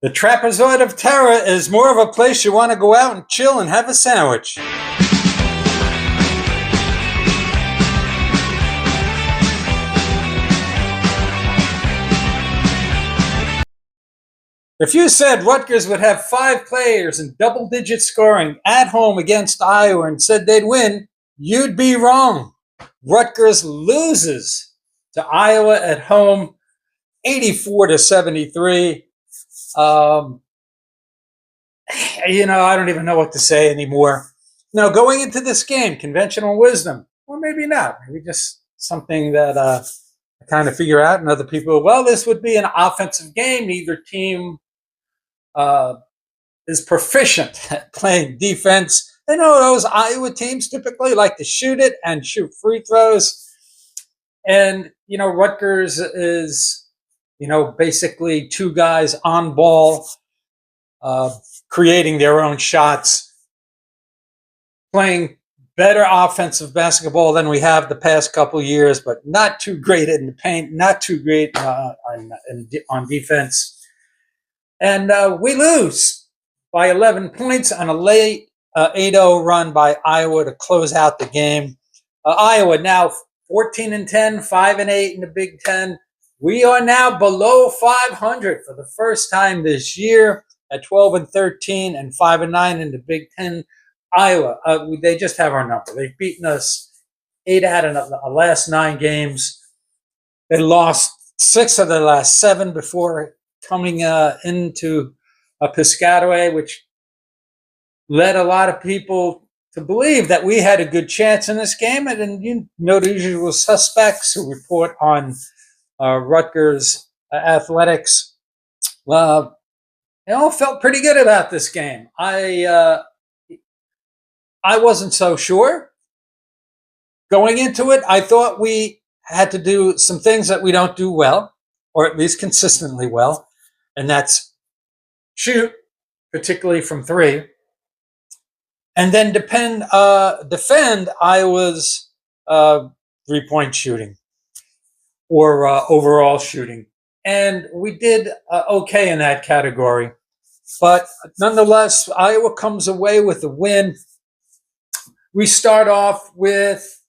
The Trapezoid of Terror is more of a place you want to go out and chill and have a sandwich. If you said Rutgers would have 5 players in double-digit scoring at home against Iowa and said they'd win, you'd be wrong. Rutgers loses to Iowa at home, 84-73. I don't even know what to say anymore. Now, going into this game, conventional wisdom, or maybe not, maybe just something that I kind of figure out, and other people, well, this would be an offensive game. Neither team is proficient at playing defense. Those Iowa teams typically like to shoot it and shoot free throws. And, Rutgers is, basically 2 guys on ball, creating their own shots, playing better offensive basketball than we have the past couple years, but not too great in the paint, not too great on defense. And we lose by 11 points on a late 8-0 run by Iowa to close out the game. Iowa now 14-10, 5-8 in the Big Ten. We are now below 500 for the first time this year at 12-13 and 5-9 in the Big Ten. Iowa, they just have our number. They've beaten us 8 out of the last 9 games. They lost 6 of the last 7 before coming into Piscataway, which led a lot of people to believe that we had a good chance in this game. And the usual suspects who report on Rutgers athletics, felt pretty good about this game. I wasn't so sure. Going into it, I thought we had to do some things that we don't do well, or at least consistently well, and that's shoot, particularly from 3, and then defend Iowa's 3-point shooting or overall shooting. And we did okay in that category. But nonetheless, Iowa comes away with a win. We start off with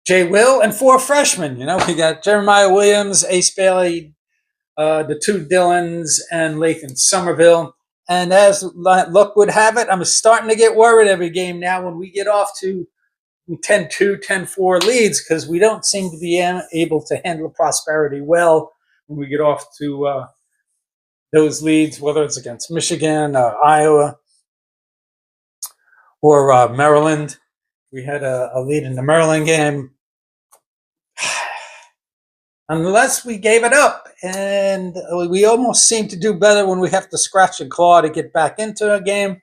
Jay Will and 4 freshmen. We got Jeremiah Williams, Ace Bailey, the 2 Dillons, and Lathan Somerville. And as luck would have it, I'm starting to get worried every game now when we get off to 10-2, 10-4 leads, because we don't seem to be able to handle prosperity well when we get off to those leads, whether it's against Michigan, Iowa, or Maryland. We had a lead in the Maryland game. Unless we gave it up, and we almost seem to do better when we have to scratch and claw to get back into a game.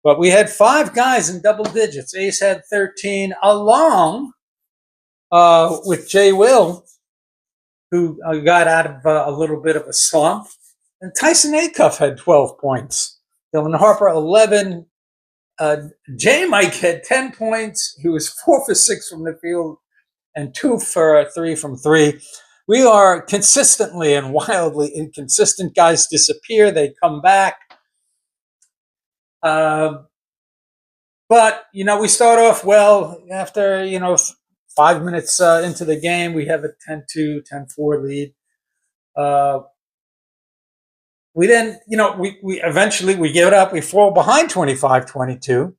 But we had 5 guys in double digits. Ace had 13, along with Jay Will, who got out of a little bit of a slump. And Tyson Acuff had 12 points. Dylan Harper, 11. J. Mike had 10 points. He was 4 for 6 from the field and 2 for 3 from 3. We are consistently and wildly inconsistent. Guys disappear. They come back. But, we start off well. After, 5 minutes into the game, we have a 10-2, 10-4 lead. We then, we eventually give it up. We fall behind 25-22.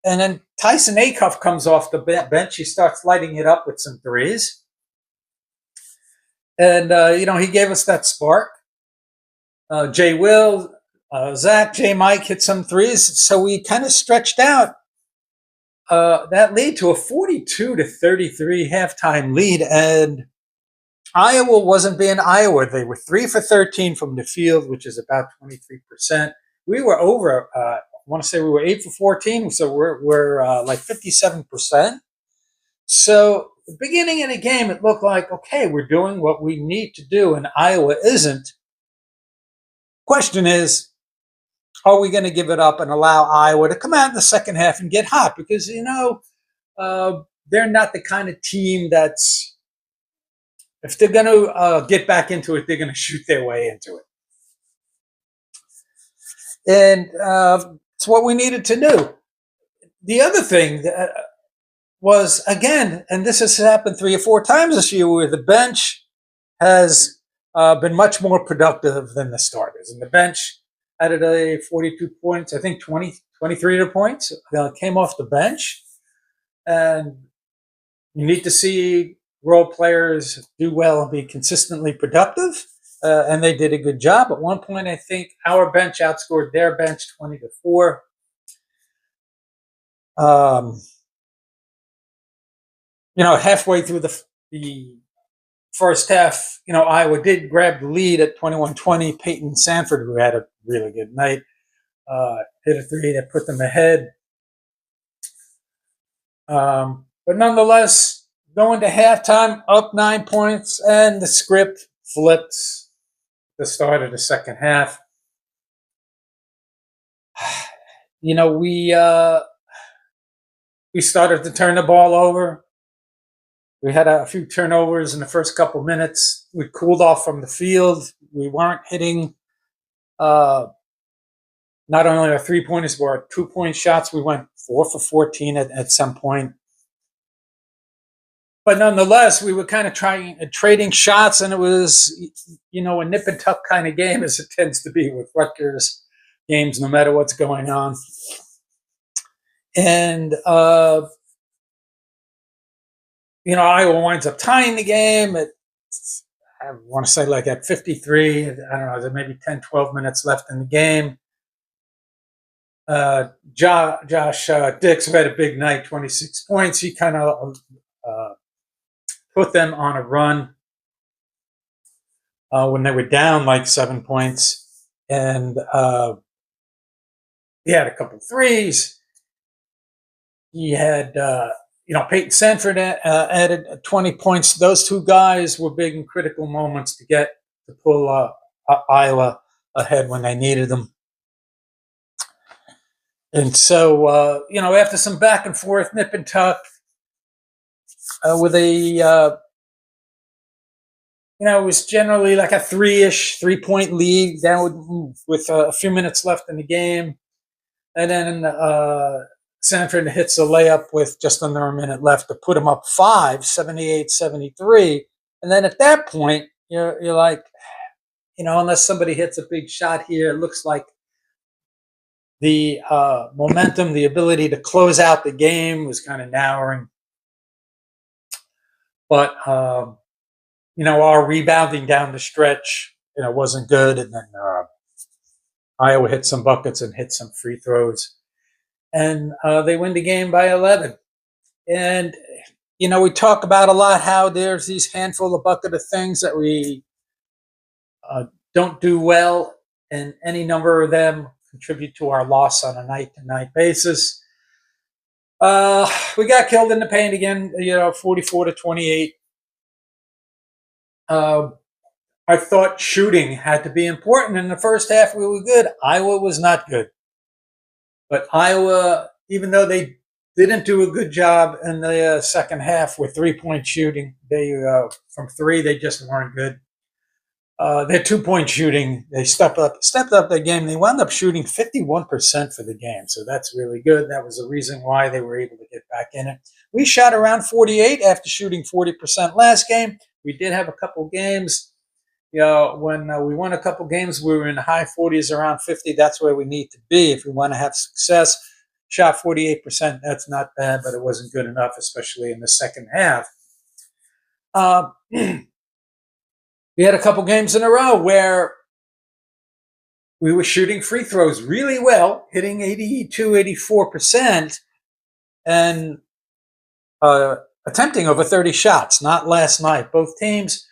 And then Tyson Acuff comes off the bench. He starts lighting it up with some threes. And, he gave us that spark. Jay Will, Zach, J. Mike hit some threes. So we kind of stretched out that lead to a 42-33 halftime lead. And Iowa wasn't being Iowa. They were 3 for 13 from the field, which is about 23%. We were over, I want to say we were 8 for 14. So we're like 57%. So the beginning of the game, it looked like, okay, we're doing what we need to do, and Iowa isn't. Question is, are we going to give it up and allow Iowa to come out in the second half and get hot? Because, they're not the kind of team that's, if they're going to get back into it, they're going to shoot their way into it. And it's what we needed to do. The other thing was, again, and this has happened 3 or 4 times this year, where the bench has been much more productive than the starters. And the bench added 42 points, I think 23 points came off the bench. And you need to see role players do well and be consistently productive. And they did a good job. At one point, I think our bench outscored their bench 20-4. Halfway through the first half, Iowa did grab the lead at 21-20. Peyton Sanford, who had a really good night, hit a three that put them ahead. But nonetheless, going to halftime, up 9 points, and the script flipped the start of the second half. We started to turn the ball over. We had a few turnovers in the first couple minutes. We cooled off from the field. We weren't hitting not only our 3-pointers, but our 2-point shots. We went 4 for 14 at some point. But nonetheless, we were kind of trading shots, and it was, a nip and tuck kind of game, as it tends to be with Rutgers games, no matter what's going on. And, Iowa winds up tying the game at, I want to say, like at 53. I don't know, there may be 10, 12 minutes left in the game. Josh Dix, who had a big night, 26 points. He kind of put them on a run when they were down like 7 points. And he had a couple threes. He had, Peyton Sanford added 20 points. Those two guys were big in critical moments to pull Iowa ahead when they needed them. And so, after some back and forth, nip and tuck, with a, it was generally like a 3-point lead down with a few minutes left in the game. And then Sanford hits a layup with just under a minute left to put him up 5, 78-73. And then at that point, you're like, unless somebody hits a big shot here, it looks like the momentum, the ability to close out the game was kind of narrowing. But, our rebounding down the stretch, wasn't good. And then Iowa hit some buckets and hit some free throws. And they win the game by 11. And, we talk about a lot how there's these handful of bucket of things that we don't do well, and any number of them contribute to our loss on a night-to-night basis. We got killed in the paint again, 44-28. I thought shooting had to be important. In the first half, we were good. Iowa was not good. But Iowa, even though they didn't do a good job in the second half with 3-point shooting, they from 3, they just weren't good. Their 2-point shooting, they stepped up their game. They wound up shooting 51% for the game, so that's really good. That was the reason why they were able to get back in it. We shot around 48 after shooting 40% last game. We did have a couple games, when we won a couple games, we were in the high 40s, around 50. That's where we need to be if we want to have success. Shot 48%. That's not bad, but it wasn't good enough, especially in the second half. We had a couple games in a row where we were shooting free throws really well, hitting 82, 84%, and attempting over 30 shots. Not last night. Both teams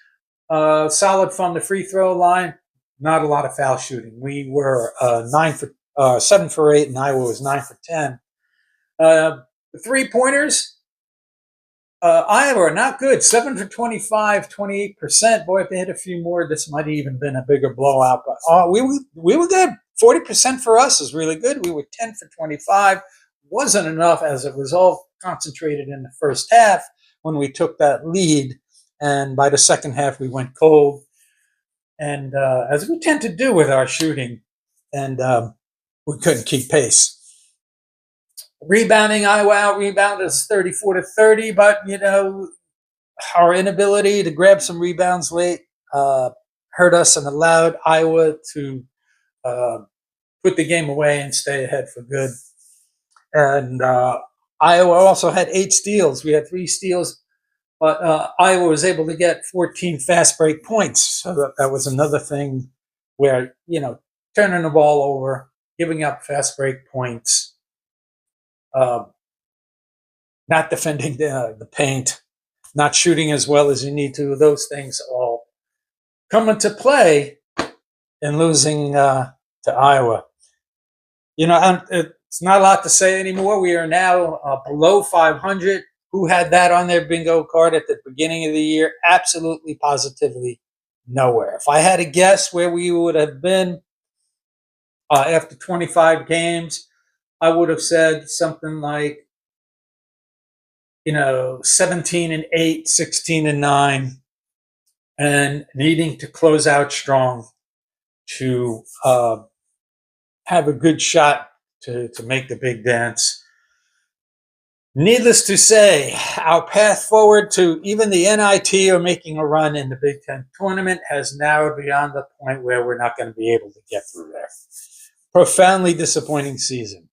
solid from the free throw line. Not a lot of foul shooting. We were 7 for 8, and Iowa was 9 for 10. The 3-pointers. Iowa, not good. 7 for 25, 28%. Boy, if they hit a few more, this might have even been a bigger blowout. But we were good. 40% for us is really good. We were 10 for 25. Wasn't enough, as it was all concentrated in the first half when we took that lead. And by the second half, we went cold. And as we tend to do with our shooting. And we couldn't keep pace. Rebounding, Iowa out-rebounded us 34-30, but, our inability to grab some rebounds late hurt us and allowed Iowa to put the game away and stay ahead for good. And Iowa also had 8 steals. We had 3 steals, but Iowa was able to get 14 fast break points. So that was another thing where, turning the ball over, giving up fast break points, not defending the paint, not shooting as well as you need to. Those things all come into play in losing to Iowa. It's not a lot to say anymore. We are now below 500. Who had that on their bingo card at the beginning of the year? Absolutely, positively nowhere. If I had to guess where we would have been after 25 games, I would have said something like, 17-8, 16-9, and needing to close out strong to have a good shot to make the big dance. Needless to say, our path forward to even the NIT or making a run in the Big Ten tournament has narrowed beyond the point where we're not going to be able to get through there. Profoundly disappointing season.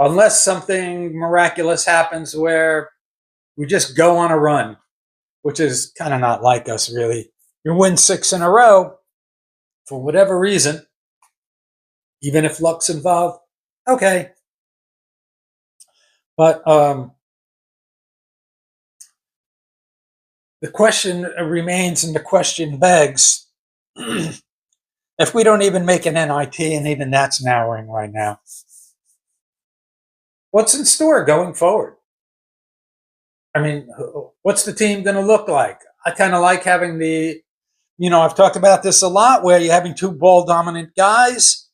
Unless something miraculous happens where we just go on a run, which is kind of not like us, really. You win 6 in a row for whatever reason, even if luck's involved, okay. But the question remains and the question begs, if we don't even make an NIT, and even that's narrowing right now, what's in store going forward? I mean, what's the team going to look like? I kind of like having I've talked about this a lot, where you're having 2 ball-dominant guys.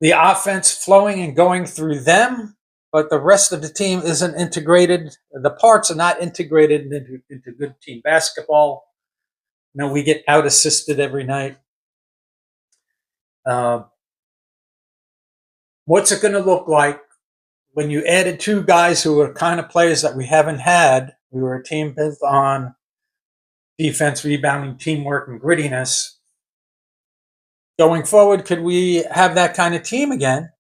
The offense flowing and going through them, but the rest of the team isn't integrated. The parts are not integrated into good team basketball. We get out-assisted every night. What's it going to look like when you added 2 guys who are kind of players that we haven't had? We were a team built on defense, rebounding, teamwork, and grittiness. Going forward, could we have that kind of team again?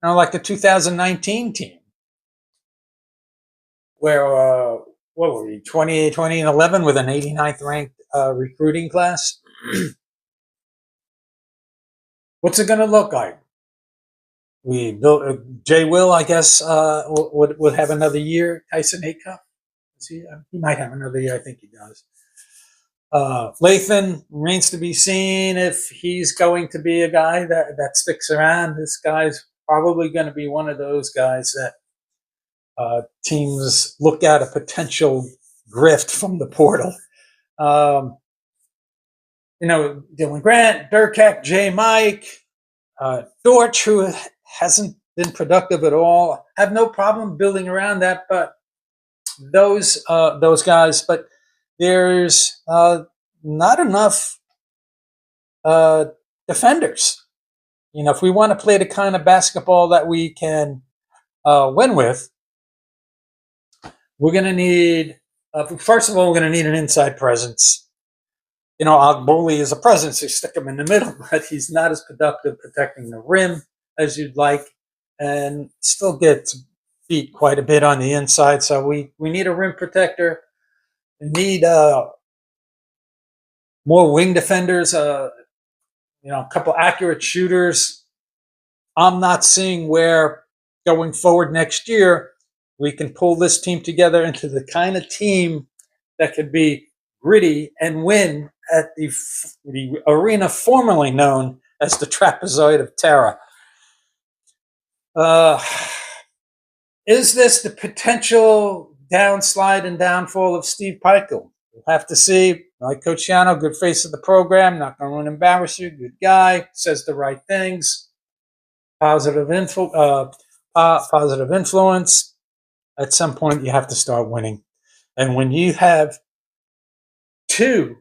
Like the 2019 team, where, what were we, 20-11 with an 89th ranked recruiting class? What's it going to look like? We built Jay Will, I guess, would have another year. Tyson Aycup, he might have another year. I think he does. Lathan remains to be seen if he's going to be a guy that sticks around. This guy's probably going to be one of those guys that teams look at a potential grift from the portal. Dylan Grant, Durkak, J. Mike, Dortch, who hasn't been productive at all. Have no problem building around that, but those guys. But there's not enough defenders. If we want to play the kind of basketball that we can win with, we're going to need, first of all, we're going to need an inside presence. Agboli is a presence. You stick him in the middle, but he's not as productive protecting the rim as you'd like, and still gets beat quite a bit on the inside. So we need a rim protector. We need more wing defenders, a couple accurate shooters. I'm not seeing where going forward next year we can pull this team together into the kind of team that could be gritty and win at the arena formerly known as the Trapezoid of Terror. Is this the potential downslide and downfall of Steve Pikiell? We'll have to see. Like Coach Yano, good face of the program, not going to embarrass you, good guy, says the right things, positive influence. At some point, you have to start winning. And when you have 2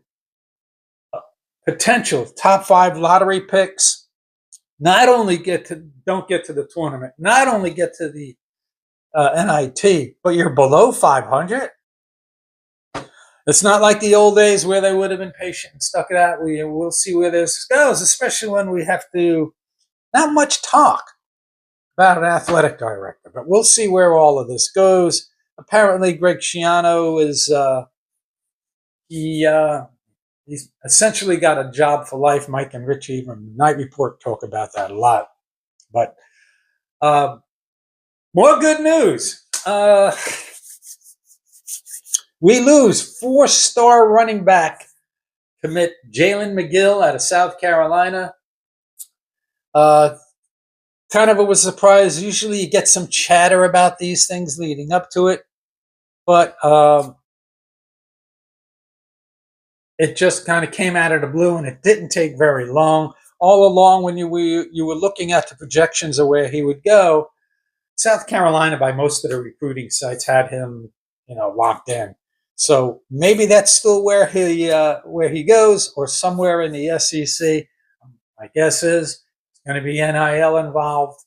potential top 5 lottery picks not only don't get to the tournament, not only get to the NIT, but you're below 500. It's not like the old days where they would have been patient and stuck it out. We'll see where this goes, especially when we have to not much talk about an athletic director, but we'll see where all of this goes. Apparently, Greg Schiano is he's essentially got a job for life. Mike and Richie from Night Report talk about that a lot. But more good news. We lose 4-star running back commit Jalen McGill out of South Carolina. Kind of a surprise. Usually you get some chatter about these things leading up to it. But it just kind of came out of the blue, and it didn't take very long. All along, when you were looking at the projections of where he would go, South Carolina, by most of the recruiting sites, had him, locked in. So maybe that's still where he goes, or somewhere in the SEC. My guess is it's going to be NIL involved,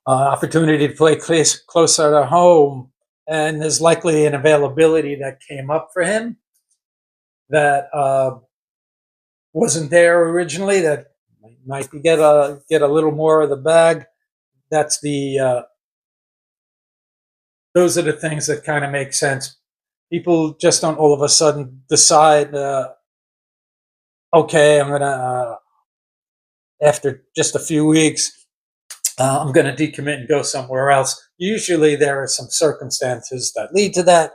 opportunity to play closer to home, and there's likely an availability that came up for him that wasn't there originally. That might get a little more of the bag. That's those are the things that kind of make sense. People just don't all of a sudden decide, okay, I'm gonna after just a few weeks, I'm gonna decommit and go somewhere else. Usually, there are some circumstances that lead to that,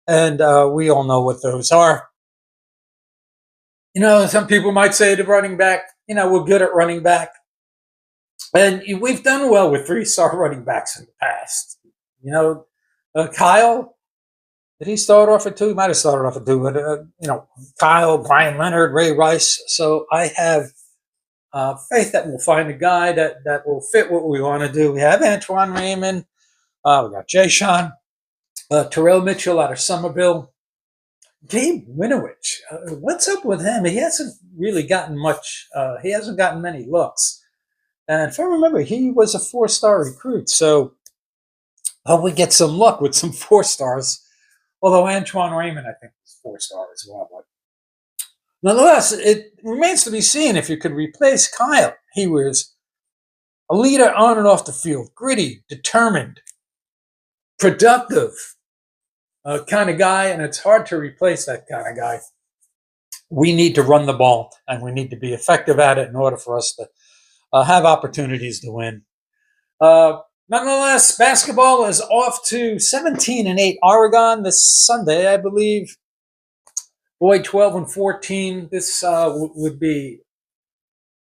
and we all know what those are. Some people might say the running back, we're good at running back. And we've done well with 3-star running backs in the past. Kyle, did he start off at 2? He might have started off at 2, but, Kyle, Brian Leonard, Ray Rice. So I have faith that we'll find a guy that will fit what we want to do. We have Antoine Raymond. We got Jay Sean, Terrell Mitchell out of Somerville. Gabe Winovich, what's up with him? He hasn't really gotten much. He hasn't gotten many looks. And if I remember, he was a 4-star recruit. So hope we get some luck with some 4-stars. Although Antoine Raymond, I think, was 4-star as well. But nonetheless, it remains to be seen if you could replace Kyle. He was a leader on and off the field, gritty, determined, productive kind of guy, and it's hard to replace that kind of guy. We need to run the ball, and we need to be effective at it in order for us to have opportunities to win. Nonetheless, basketball is off to 17-8 Oregon this Sunday, I believe. Boy, 12-14. This would be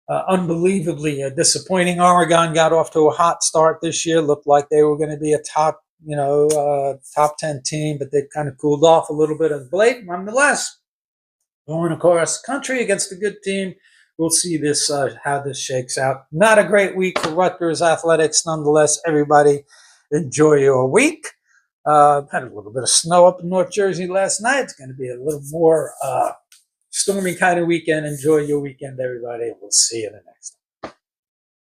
unbelievably disappointing. Oregon got off to a hot start this year. Looked like they were going to be a top 10 team, but they kind of cooled off a little bit of late. Nonetheless, going across the country against a good team. We'll see this how this shakes out. Not a great week for Rutgers athletics. Nonetheless, everybody enjoy your week. Had a little bit of snow up in North Jersey last night. It's going to be a little more stormy kind of weekend. Enjoy your weekend, everybody. We'll see you in the next one.